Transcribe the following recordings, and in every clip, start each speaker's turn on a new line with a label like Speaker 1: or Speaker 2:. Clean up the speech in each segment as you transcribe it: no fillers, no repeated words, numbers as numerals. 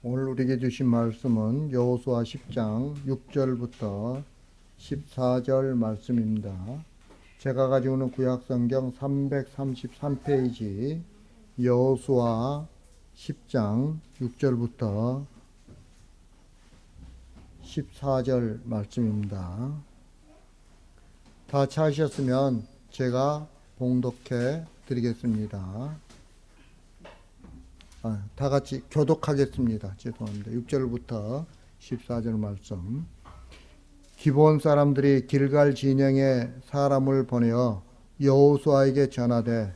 Speaker 1: 오늘 우리에게 주신 말씀은 여호수아 10장 6절부터 14절 말씀입니다. 제가 가지고 있는 구약성경 333페이지 여호수아 10장 6절부터 14절 말씀입니다. 다 찾으셨으면 제가 봉독해 드리겠습니다. 다 같이 교독하겠습니다. 죄송합니다. 6절부터 14절 말씀. 기브온 사람들이 길갈 진영에 사람을 보내어 여호수아에게 전하되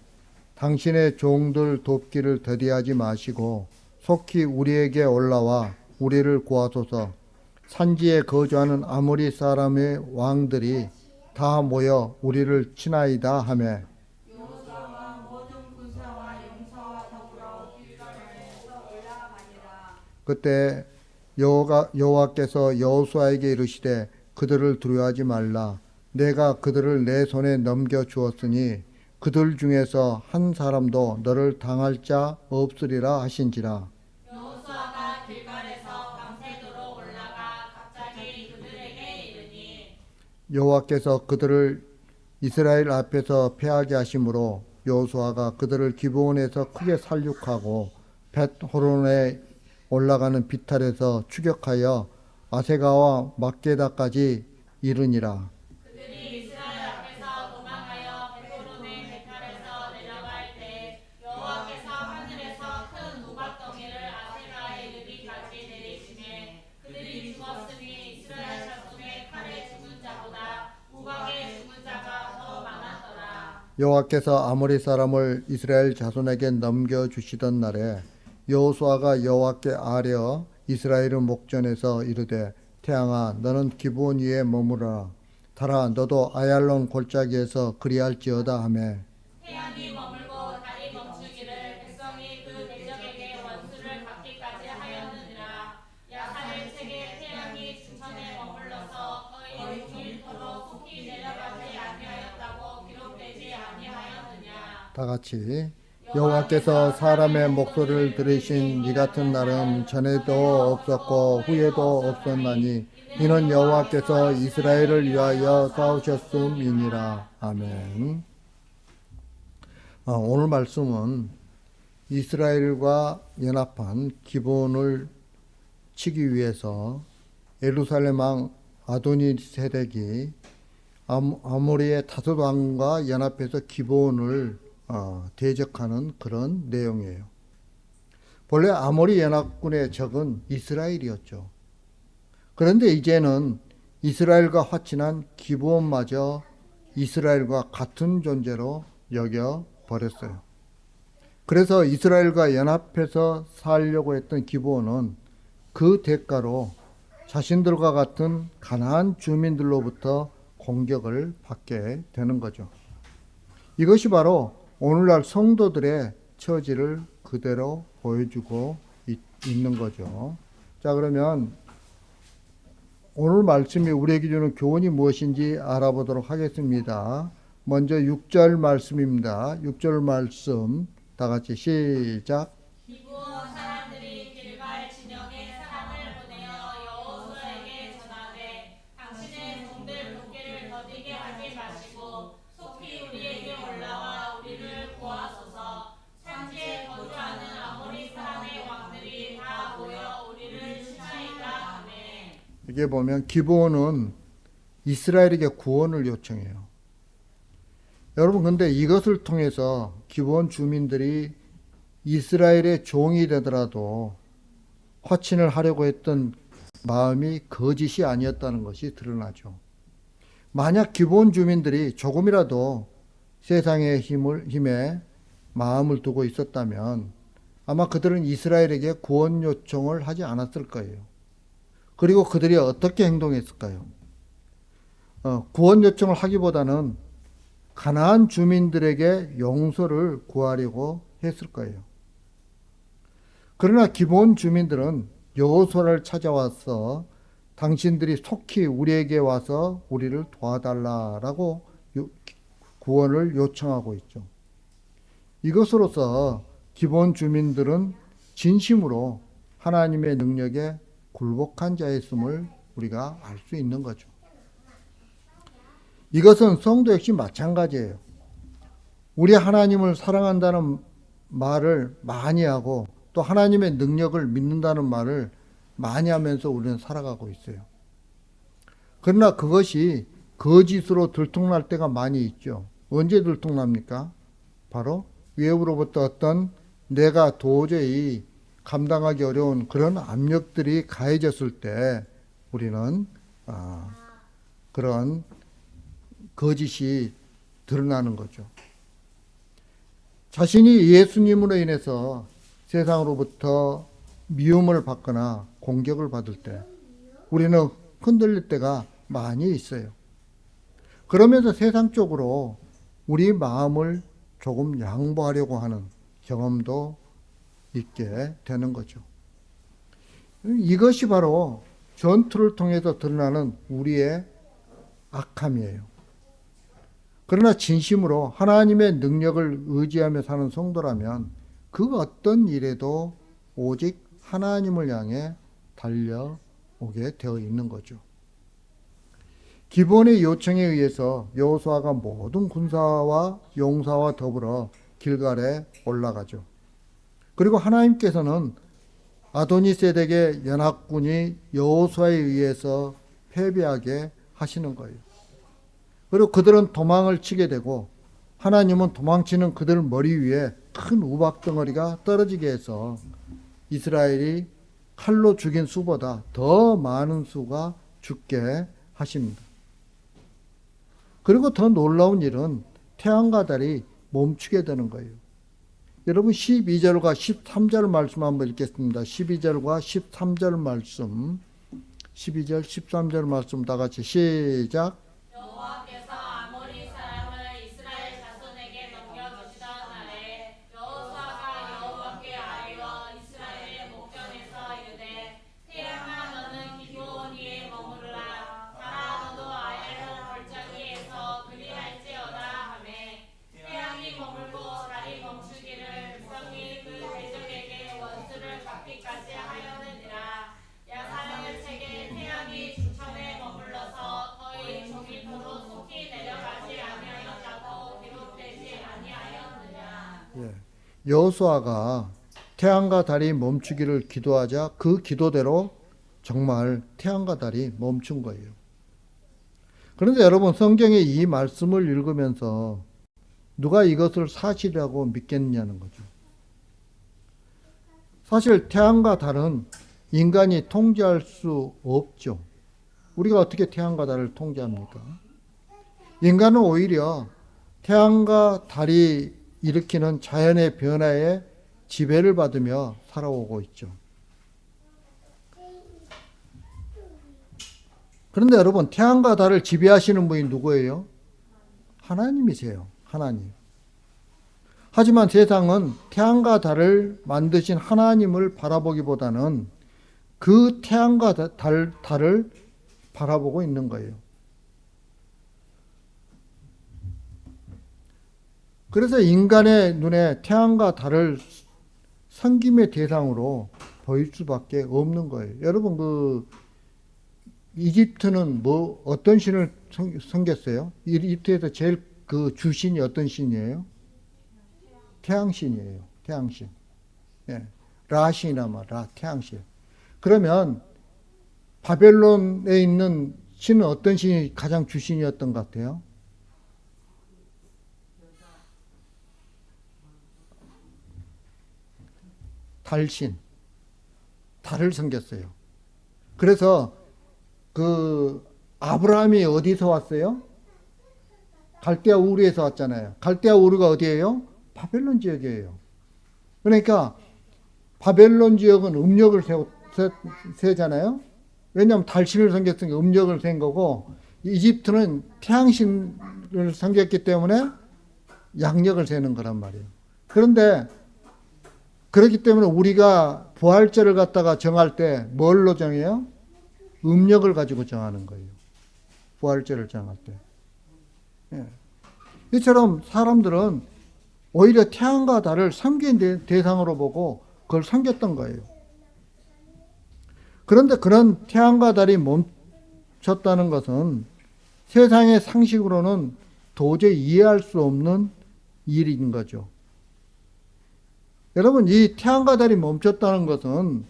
Speaker 1: 당신의 종들 돕기를 더디하지 마시고 속히 우리에게 올라와 우리를 구하소서. 산지에 거주하는 아모리 사람의 왕들이 다 모여 우리를 치나이다 하매 그때 여호와께서 여호수아에게 이르시되 그들을 두려워하지 말라. 내가 그들을 내 손에 넘겨 주었으니 그들 중에서 한 사람도 너를 당할 자 없으리라 하신지라.
Speaker 2: 여호수아가 길갈에서 밤새도록 올라가 갑자기 그들에게 이르니
Speaker 1: 여호와께서 그들을 이스라엘 앞에서 패하게 하심으로 여호수아가 그들을 기브온에서 크게 살육하고 벳호론에 올라가는 비탈에서 추격하여 아세가와 막게다까지 이르니라.
Speaker 2: 그들이 이스라엘 앞에서 도망하여 벳호론의 베탈에서 내려갈 때 여호와께서 하늘에서 큰 우박덩이를 아세가에 이르기까지 내리시매 그들이 죽었으니 이스라엘 자손의 칼에 죽은 자보다 우박에 죽은 자가 더 많았더라.
Speaker 1: 여호와께서 아모리 사람을 이스라엘 자손에게 넘겨주시던 날에 여호수아가 여호와께 아뢰어 이스라엘의 목전에서 이르되 태양아 너는 기브온 위에 머무르라. 달아 너도 아얄론 골짜기에서 그리할지어다 하매
Speaker 2: 태양이 머물고 달이 멈추기를 백성이 그 대적에게 원수를 갚기까지 하였느니라. 야살의 책에 태양이 중천에 머물러서 거의 6일토록 속히 내려가지 아니하였다고 기록되지 아니하였느냐.
Speaker 1: 다 같이 여호와께서 사람의 목소리를 들으신 이 같은 날은 전에도 없었고 후에도 없었나니 이는 여호와께서 이스라엘을 위하여 싸우셨음이니라. 아멘. 오늘 말씀은 이스라엘과 연합한 기브온을 치기 위해서 예루살렘 왕 아도니세덱이 아모리의 다섯 왕과 연합해서 기브온을 대적하는 그런 내용이에요. 본래 아모리 연합군의 적은 이스라엘이었죠. 그런데 이제는 이스라엘과 화친한 기브온마저 이스라엘과 같은 존재로 여겨 버렸어요. 그래서 이스라엘과 연합해서 살려고 했던 기브온은 그 대가로 자신들과 같은 가나안 주민들로부터 공격을 받게 되는 거죠. 이것이 바로 오늘날 성도들의 처지를 그대로 보여주고 있는 거죠. 자, 그러면 오늘 말씀이 우리에게 주는 교훈이 무엇인지 알아보도록 하겠습니다. 먼저 6절 말씀입니다. 6절 말씀 다 같이 시작.
Speaker 2: 기브온 사람들이 길갈 진영에 사람을 보내어 여호수아에게 전하되 당신의 종들 돕기를 더디게 하지 마시고 속히 우리에게 올라와 우리를 구하소서. 산지에 거주하는 아모리 사람의 왕들이 다 모여 우리를 치나이다 하매
Speaker 1: 이게 보면 기브온은 이스라엘에게 구원을 요청해요. 여러분, 근데 이것을 통해서 기브온 주민들이 이스라엘의 종이 되더라도 화친을 하려고 했던 마음이 거짓이 아니었다는 것이 드러나죠. 만약 기브온 주민들이 조금이라도 세상의 힘에 마음을 두고 있었다면 아마 그들은 이스라엘에게 구원 요청을 하지 않았을 거예요. 그리고 그들이 어떻게 행동했을까요? 구원 요청을 하기보다는 가나안 주민들에게 용서를 구하려고 했을 거예요. 그러나 기브온 주민들은 여호수아를 찾아와서 당신들이 속히 우리에게 와서 우리를 도와달라라고 구원을 요청하고 있죠. 이것으로서 기브온 주민들은 진심으로 하나님의 능력에 굴복한 자였음을 우리가 알 수 있는 거죠. 이것은 성도 역시 마찬가지예요. 우리 하나님을 사랑한다는 말을 많이 하고 또 하나님의 능력을 믿는다는 말을 많이 하면서 우리는 살아가고 있어요. 그러나 그것이 거짓으로 들통날 때가 많이 있죠. 언제 들통납니까? 바로 외부로부터 어떤 내가 도저히 감당하기 어려운 그런 압력들이 가해졌을 때 우리는 그런 거짓이 드러나는 거죠. 자신이 예수님으로 인해서 세상으로부터 미움을 받거나 공격을 받을 때 우리는 흔들릴 때가 많이 있어요. 그러면서 세상적으로 우리 마음을 조금 양보하려고 하는 경험도 있게 되는 거죠. 이것이 바로 전투를 통해서 드러나는 우리의 악함이에요. 그러나 진심으로 하나님의 능력을 의지하며 사는 성도라면 그 어떤 일에도 오직 하나님을 향해 달려오게 되어 있는 거죠. 기본의 요청에 의해서 여호수아가 모든 군사와 용사와 더불어 길갈에 올라가죠. 그리고 하나님께서는 아도니세덱의 연합군이 여호수아에 의해서 패배하게 하시는 거예요. 그리고 그들은 도망을 치게 되고 하나님은 도망치는 그들 머리 위에 큰 우박덩어리가 떨어지게 해서 이스라엘이 칼로 죽인 수보다 더 많은 수가 죽게 하십니다. 그리고 더 놀라운 일은 태양과 달이 멈추게 되는 거예요. 여러분 12절과 13절 말씀 한번 읽겠습니다. 12절과 13절 말씀, 12절 13절 말씀 다 같이 시작.
Speaker 2: 여호와께서 아모리 사람을 이스라엘 자손에게 넘겨주시던 날에 여호수아가 여호와께 아뢰어 이스라엘의 목전에서 이르되 태양아 너는 기브온 위에 머무르라 달아 너도 아얄론 골짜기에서 그리할지어다 하매 태양이 머물고 달이 멈추기를 성이 그 대적에게 원수를 갚기까지 하였느니라. 야사를 책에 태양이 주천에 머물러서 거의 종일토록 속히 내려가지 아니하였다고 기록되지 아니하였느냐.
Speaker 1: 여호수아가 태양과 달이 멈추기를 기도하자 그 기도대로 정말 태양과 달이 멈춘 거예요. 그런데 여러분 성경의 이 말씀을 읽으면서 누가 이것을 사실이라고 믿겠느냐는 거죠. 사실 태양과 달은 인간이 통제할 수 없죠. 우리가 어떻게 태양과 달을 통제합니까? 인간은 오히려 태양과 달이 일으키는 자연의 변화에 지배를 받으며 살아오고 있죠. 그런데 여러분 태양과 달을 지배하시는 분이 누구예요? 하나님이세요. 하나님. 하지만 세상은 태양과 달을 만드신 하나님을 바라보기보다는 그 태양과 달을 바라보고 있는 거예요. 그래서 인간의 눈에 태양과 달을 섬김의 대상으로 보일 수밖에 없는 거예요. 여러분 그 이집트는 뭐 어떤 신을 섬겼어요? 이집트에서 제일 그 주신이 어떤 신이에요? 태양신이에요. 태양신. 예. 라신이나 라 태양신. 그러면 바벨론에 있는 신은 어떤 신이 가장 주신이었던 것 같아요? 달신. 달을 섬겼어요. 그래서 그 아브라함이 어디서 왔어요? 갈대아 우르에서 왔잖아요. 갈대아 우르가 어디예요? 바벨론 지역이에요. 그러니까 바벨론 지역은 음력을 세잖아요. 왜냐하면 달신을 섬겼으니까 음력을 센 거고 이집트는 태양신을 섬겼기 때문에 양력을 세는 거란 말이에요. 그런데 그렇기 때문에 우리가 부활절을 갖다가 정할 때 뭘로 정해요? 음력을 가지고 정하는 거예요. 부활절을 정할 때. 예. 이처럼 사람들은 오히려 태양과 달을 섬긴 대상으로 보고 그걸 섬겼던 거예요. 그런데 그런 태양과 달이 멈췄다는 것은 세상의 상식으로는 도저히 이해할 수 없는 일인 거죠. 여러분, 이 태양과 달이 멈췄다는 것은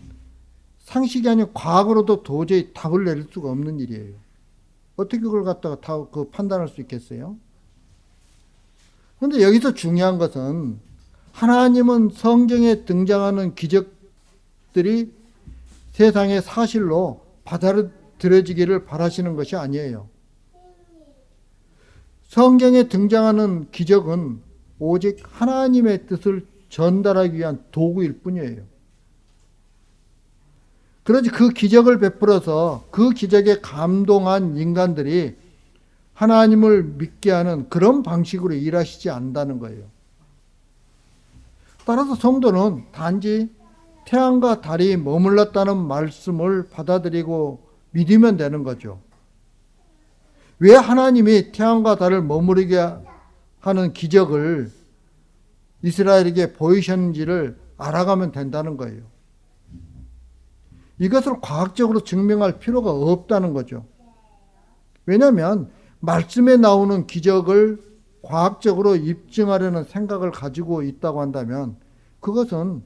Speaker 1: 상식이 아닌 과학으로도 도저히 답을 내릴 수가 없는 일이에요. 어떻게 그걸 갖다가 다 판단할 수 있겠어요? 그런데 여기서 중요한 것은 하나님은 성경에 등장하는 기적들이 세상의 사실로 받아들여지기를 바라시는 것이 아니에요. 성경에 등장하는 기적은 오직 하나님의 뜻을 전달하기 위한 도구일 뿐이에요. 그러지 그 기적을 베풀어서 그 기적에 감동한 인간들이 하나님을 믿게 하는 그런 방식으로 일하시지 않는다는 거예요. 따라서 성도는 단지 태양과 달이 머물렀다는 말씀을 받아들이고 믿으면 되는 거죠. 왜 하나님이 태양과 달을 머무르게 하는 기적을 이스라엘에게 보이셨는지를 알아가면 된다는 거예요. 이것을 과학적으로 증명할 필요가 없다는 거죠. 왜냐하면 말씀에 나오는 기적을 과학적으로 입증하려는 생각을 가지고 있다고 한다면 그것은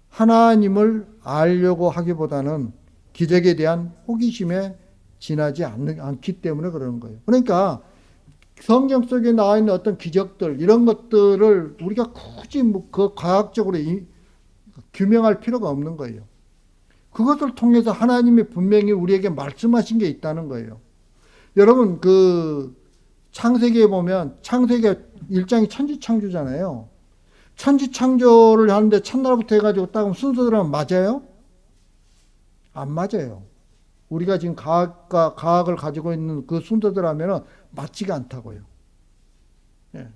Speaker 1: 하나님을 알려고 하기보다는 기적에 대한 호기심에 지나지 않기 때문에 그러는 거예요. 그러니까 성경 속에 나와 있는 어떤 기적들 이런 것들을 우리가 굳이 그 과학적으로 규명할 필요가 없는 거예요. 그것을 통해서 하나님이 분명히 우리에게 말씀하신 게 있다는 거예요. 여러분 그 창세기에 보면 창세기 1장이 천지창조잖아요. 천지창조를 하는데 첫날부터 해가지고 딱 순서대로 하면 맞아요? 안 맞아요. 우리가 지금 과학을 가지고 있는 그 순서대로 하면 맞지가 않다고요. 예.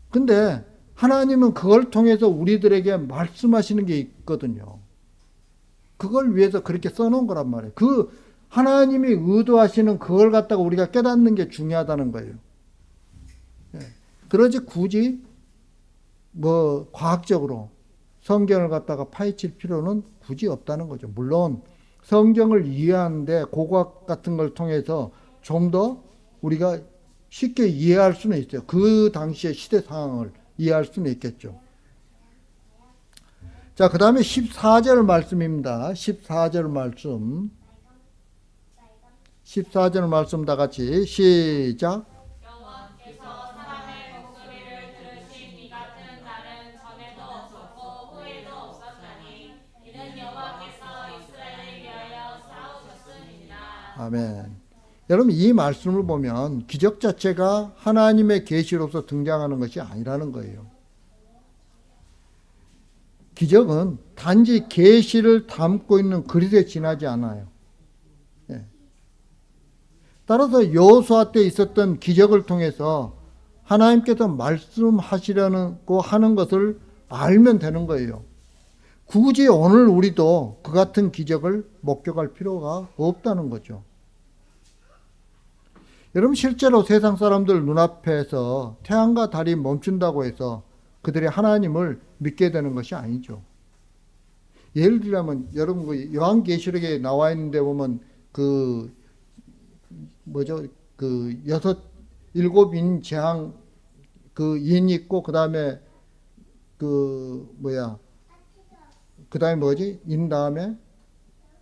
Speaker 1: 근데 하나님은 그걸 통해서 우리들에게 말씀하시는 게 있거든요. 그걸 위해서 그렇게 써놓은 거란 말이에요. 그 하나님이 의도하시는 그걸 갖다가 우리가 깨닫는 게 중요하다는 거예요. 예. 그러지 굳이 과학적으로 성경을 갖다가 파헤칠 필요는 굳이 없다는 거죠. 물론 성경을 이해하는데 고고학 같은 걸 통해서 좀 더 우리가 쉽게 이해할 수는 있어요. 그 당시의 시대 상황을 이해할 수는 있겠죠. 자, 그 다음에 14절 말씀입니다. 14절 말씀. 14절 말씀 다 같이 시작.
Speaker 2: 여호와께서 사람의 목소리를 들으신 이 같은 날은 전에도 없었고 후에도 없었나니 이는 여호와께서 이스라엘을 위하여 싸우셨음이니라.
Speaker 1: 아멘. 여러분 이 말씀을 보면 기적 자체가 하나님의 계시로서 등장하는 것이 아니라는 거예요. 기적은 단지 계시를 담고 있는 그릇에 지나지 않아요. 예. 따라서 여호수아 때 있었던 기적을 통해서 하나님께서 말씀하시려고 하는 것을 알면 되는 거예요. 굳이 오늘 우리도 그 같은 기적을 목격할 필요가 없다는 거죠. 여러분 실제로 세상 사람들 눈앞에서 태양과 달이 멈춘다고 해서 그들이 하나님을 믿게 되는 것이 아니죠. 예를 들자면 여러분 그 요한계시록에 나와 있는데 보면 일곱 인 재앙 인 있고 그다음에 인 다음에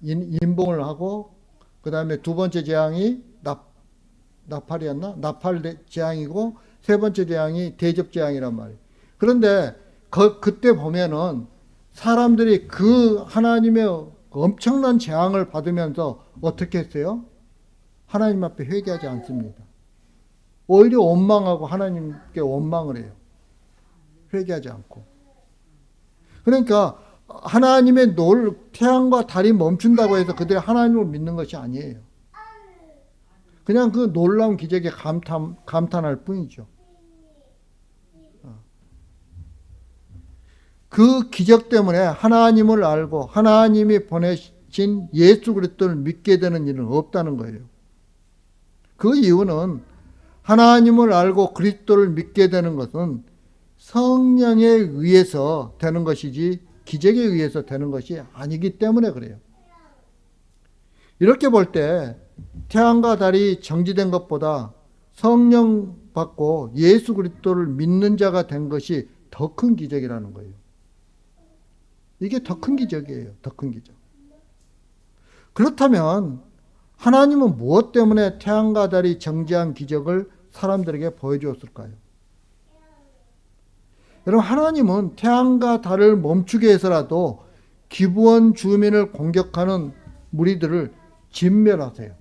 Speaker 1: 인봉을 하고 그다음에 두 번째 재앙이 나팔이었나? 나팔 재앙이고 세 번째 재앙이 대접 재앙이란 말이에요. 그런데 그때 보면은 사람들이 그 하나님의 엄청난 재앙을 받으면서 어떻게 했어요? 하나님 앞에 회개하지 않습니다. 오히려 원망하고 하나님께 원망을 해요. 회개하지 않고. 그러니까 하나님의 태양과 달이 멈춘다고 해서 그들이 하나님을 믿는 것이 아니에요. 그냥 그 놀라운 기적에 감탄할 뿐이죠. 그 기적 때문에 하나님을 알고 하나님이 보내신 예수 그리스도를 믿게 되는 일은 없다는 거예요. 그 이유는 하나님을 알고 그리스도를 믿게 되는 것은 성령에 의해서 되는 것이지 기적에 의해서 되는 것이 아니기 때문에 그래요. 이렇게 볼 때 태양과 달이 정지된 것보다 성령 받고 예수 그리스도를 믿는 자가 된 것이 더 큰 기적이라는 거예요. 이게 더 큰 기적이에요. 더 큰 기적. 그렇다면 하나님은 무엇 때문에 태양과 달이 정지한 기적을 사람들에게 보여주었을까요? 여러분, 하나님은 태양과 달을 멈추게 해서라도 기브온 주민을 공격하는 무리들을 진멸하세요.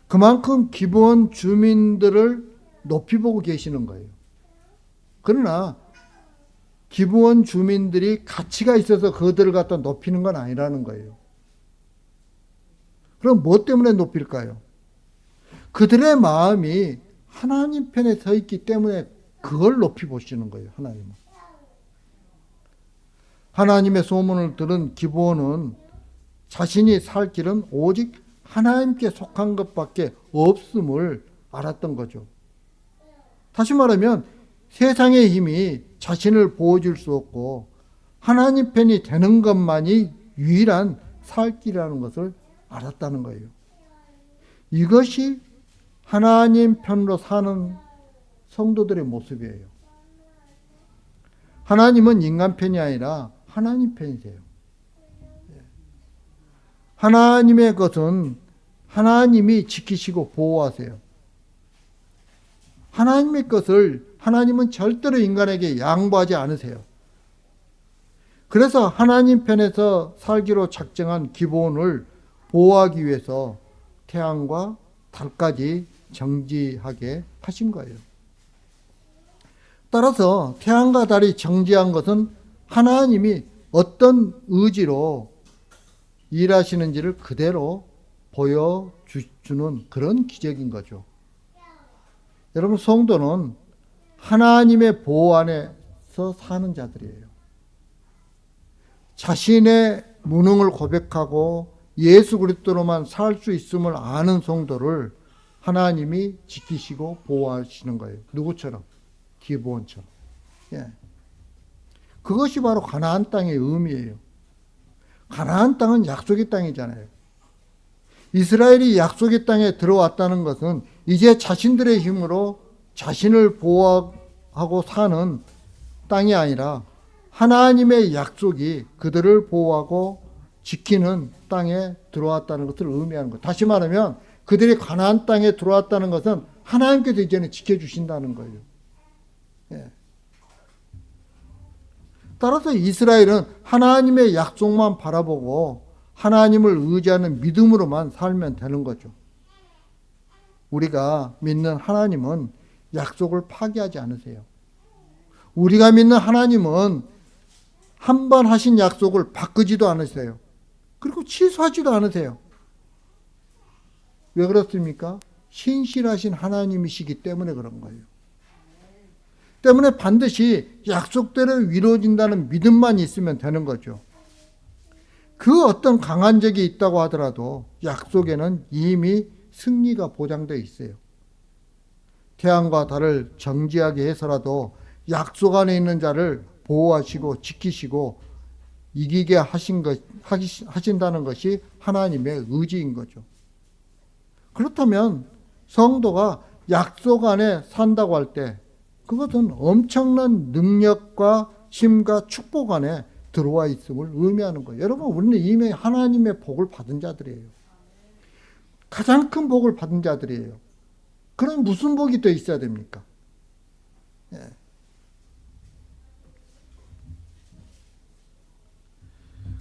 Speaker 1: 그만큼 기브온 주민들을 높이 보고 계시는 거예요. 그러나 기브온 주민들이 가치가 있어서 그들을 갖다 높이는 건 아니라는 거예요. 그럼 무엇 때문에 높일까요? 그들의 마음이 하나님 편에 서 있기 때문에 그걸 높이 보시는 거예요. 하나님은. 하나님의 소문을 들은 기브온은 자신이 살 길은 오직 하나님께 속한 것밖에 없음을 알았던 거죠. 다시 말하면 세상의 힘이 자신을 보호줄 수 없고 하나님 편이 되는 것만이 유일한 살 길이라는 것을 알았다는 거예요. 이것이 하나님 편으로 사는 성도들의 모습이에요. 하나님은 인간 편이 아니라 하나님 편이세요. 하나님의 것은 하나님이 지키시고 보호하세요. 하나님의 것을 하나님은 절대로 인간에게 양보하지 않으세요. 그래서 하나님 편에서 살기로 작정한 기본을 보호하기 위해서 태양과 달까지 정지하게 하신 거예요. 따라서 태양과 달이 정지한 것은 하나님이 어떤 의지로 일하시는지를 그대로 보여주는 그런 기적인 거죠. 여러분, 성도는 하나님의 보호 안에서 사는 자들이에요. 자신의 무능을 고백하고 예수 그리스도로만 살 수 있음을 아는 성도를 하나님이 지키시고 보호하시는 거예요. 누구처럼? 기브온처럼. 예. 그것이 바로 가나안 땅의 의미예요. 가나안 땅은 약속의 땅이잖아요. 이스라엘이 약속의 땅에 들어왔다는 것은 이제 자신들의 힘으로 자신을 보호하고 사는 땅이 아니라 하나님의 약속이 그들을 보호하고 지키는 땅에 들어왔다는 것을 의미하는 것. 다시 말하면 그들이 가나안 땅에 들어왔다는 것은 하나님께서 이제는 지켜주신다는 거예요. 예. 따라서 이스라엘은 하나님의 약속만 바라보고 하나님을 의지하는 믿음으로만 살면 되는 거죠. 우리가 믿는 하나님은 약속을 파기하지 않으세요. 우리가 믿는 하나님은 한 번 하신 약속을 바꾸지도 않으세요. 그리고 취소하지도 않으세요. 왜 그렇습니까? 신실하신 하나님이시기 때문에 그런 거예요. 때문에 반드시 약속대로 이루어진다는 믿음만 있으면 되는 거죠. 그 어떤 강한 적이 있다고 하더라도 약속에는 이미 승리가 보장되어 있어요. 태양과 달을 정지하게 해서라도 약속 안에 있는 자를 보호하시고 지키시고 이기게 하신다는 것이 하나님의 의지인 거죠. 그렇다면 성도가 약속 안에 산다고 할 때 그것은 엄청난 능력과 힘과 축복 안에 들어와 있음을 의미하는 거예요. 여러분, 우리는 이미 하나님의 복을 받은 자들이에요. 가장 큰 복을 받은 자들이에요. 그럼 무슨 복이 더 있어야 됩니까? 예.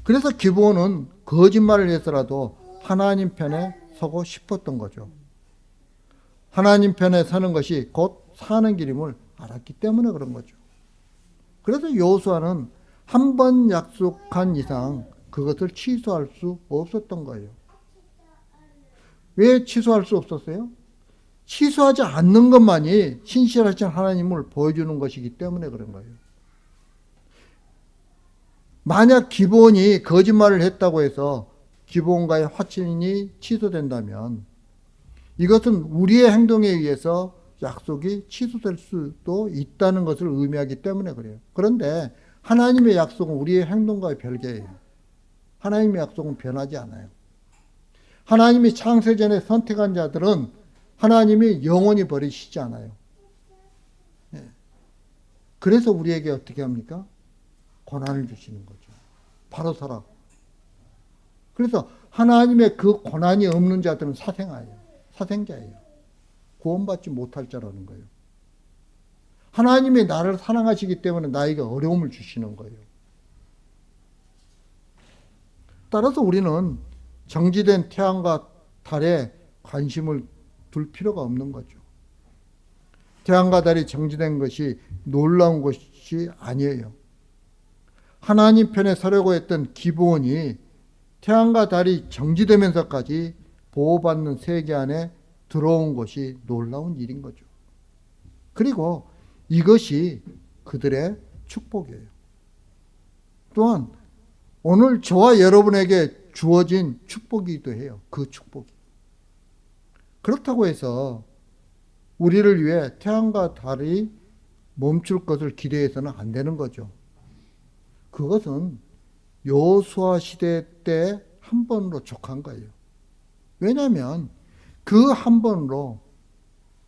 Speaker 1: 그래서 기브온은 거짓말을 해서라도 하나님 편에 서고 싶었던 거죠. 하나님 편에 서는 것이 곧 사는 길임을 알았기 때문에 그런 거죠. 그래서 여호수아는 한 번 약속한 이상 그것을 취소할 수 없었던 거예요. 왜 취소할 수 없었어요? 취소하지 않는 것만이 신실하신 하나님을 보여주는 것이기 때문에 그런 거예요. 만약 기브온이 거짓말을 했다고 해서 기브온과의 화친이 취소된다면 이것은 우리의 행동에 의해서 약속이 취소될 수도 있다는 것을 의미하기 때문에 그래요. 그런데 하나님의 약속은 우리의 행동과의 별개예요. 하나님의 약속은 변하지 않아요. 하나님이 창세전에 선택한 자들은 하나님이 영원히 버리시지 않아요. 예. 그래서 우리에게 어떻게 합니까? 고난을 주시는 거죠. 바로 서라. 그래서 하나님의 그 고난이 없는 자들은 사생자예요. 구원받지 못할 자라는 거예요. 하나님이 나를 사랑하시기 때문에 나에게 어려움을 주시는 거예요. 따라서 우리는 정지된 태양과 달에 관심을 둘 필요가 없는 거죠. 태양과 달이 정지된 것이 놀라운 것이 아니에요. 하나님 편에 서려고 했던 기브온이 태양과 달이 정지되면서까지 보호받는 세계 안에 들어온 것이 놀라운 일인 거죠. 그리고 이것이 그들의 축복이에요. 또한 오늘 저와 여러분에게 주어진 축복이기도 해요. 그 축복이. 그렇다고 해서 우리를 위해 태양과 달이 멈출 것을 기대해서는 안 되는 거죠. 그것은 여호수아 시대 때 한 번으로 족한 거예요. 왜냐하면 그 한 번으로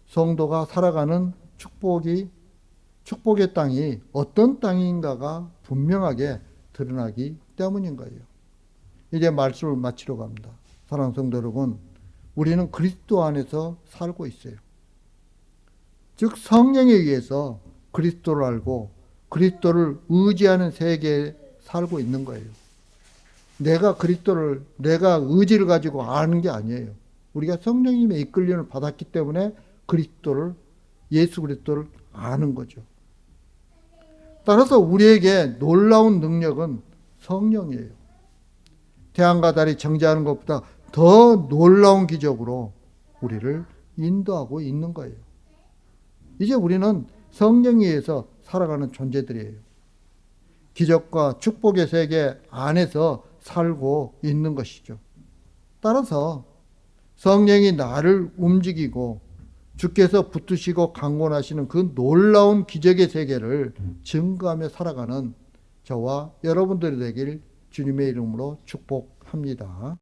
Speaker 1: 성도가 살아가는 축복의 땅이 어떤 땅인가가 분명하게 드러나기 때문인 거예요. 이제 말씀을 마치려고 합니다. 사랑하는 성도 여러분, 우리는 그리스도 안에서 살고 있어요. 즉 성령에 의해서 그리스도를 알고 그리스도를 의지하는 세계에 살고 있는 거예요. 내가 의지를 가지고 아는 게 아니에요. 우리가 성령님의 이끌림을 받았기 때문에 예수 그리스도를 아는 거죠. 따라서 우리에게 놀라운 능력은 성령이에요. 태양과 달이 정지하는 것보다 더 놀라운 기적으로 우리를 인도하고 있는 거예요. 이제 우리는 성령에 의해서 살아가는 존재들이에요. 기적과 축복의 세계 안에서 살고 있는 것이죠. 따라서 성령이 나를 움직이고 주께서 붙드시고 강권하시는 그 놀라운 기적의 세계를 증거하며 살아가는 저와 여러분들이 되길 주님의 이름으로 축복합니다.